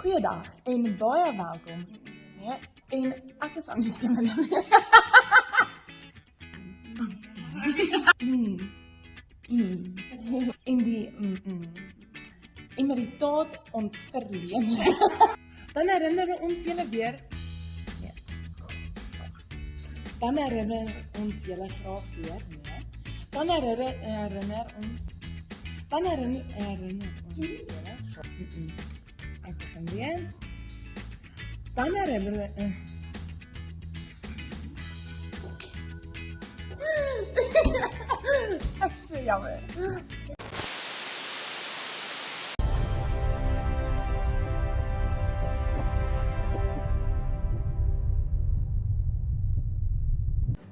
Goeiedag en baie welkom. Nee, en ek is Anoushka Miller. En die emeritaat ontverleen. Dan herinner ons julle weer. Nee. Dan herinner ons julle graag weer, nee. Dan herinner ons julle. Ek begin weer. Dan herinner ek is so jammer.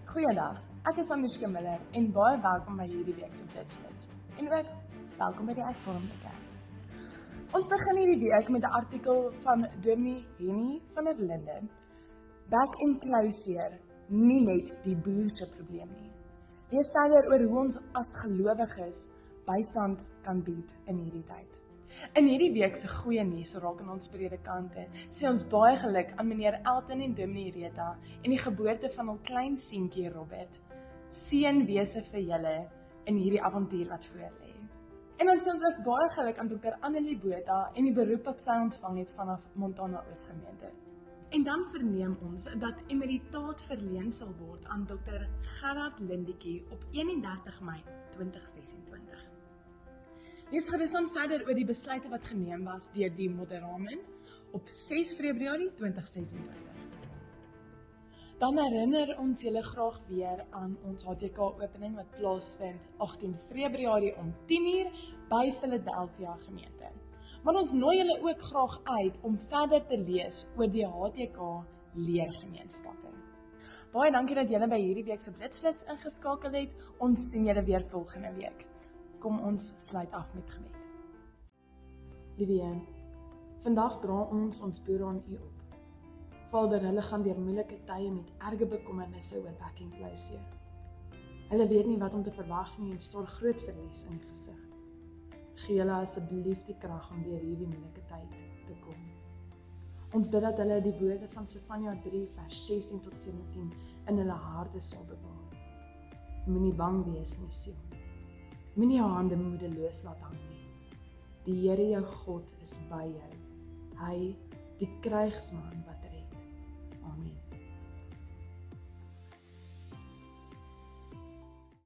Goeiedag, ek is Anoushka Miller en baie welkom by hierdie week se Blitsflits. En ook welkom by die Hervormde Kerk. Ons begin hierdie week met 'n artikel van Dominee Henny van der Linden. Back and closure, nie net die boer se probleem nie. Lees verder oor hoe ons as gelowiges bystand kan bied in hierdie tyd. In hierdie week se goeie nuus raak aan ons predikante, sê ons baie geluk aan meneer Elton en Dominee Rita en die geboorte van hul klein seentjie Robert. Seën wese vir julle in hierdie avontuur wat voorlê. En dan sê ons ook baie geluk aan Dr. Annelie Botha en die beroep wat sy ontvang het vanaf Montana Oosgemeente. En dan verneem ons dat emeritaat verleen sal word aan Dr. Gerard Lindetjie op 31 Mei 2026. Lees gerus dan verder oor die besluite wat geneem was deur die Moderamen op 6 Februarie 2026. Dan herinner ons julle graag weer aan ons HTK opening wat plaasvind 18 Februarie om 10:00 by Philadelphia gemeente. Maar ons nooi julle ook graag uit om verder te lees oor die HTK leergemeenskappe. Baie dankie dat julle by hierdie week se Blitsflits ingeskakel het. Ons sien julle weer volgende week. Kom ons sluit af met gebed. Liewe Heer, vandag dra ons boere aan U op. Vader, hulle gaan deur moeilike tye met erge bekommernisse oor back and closure. Hulle weet nie wat om te verwag nie en staar groot verlies in die gesig. Gee hulle asseblief die krag om deur hierdie moeilike tyd te kom. Ons bid dat hulle die woorde van Sefanja 3 vers 16 tot 17 in hulle harte sal bewaar. Moenie bang wees nie, siel. Moenie jou hande moedeloos laat hang nie. Die Here jou God is by jou. Hy, die krygsman wat red. Amen.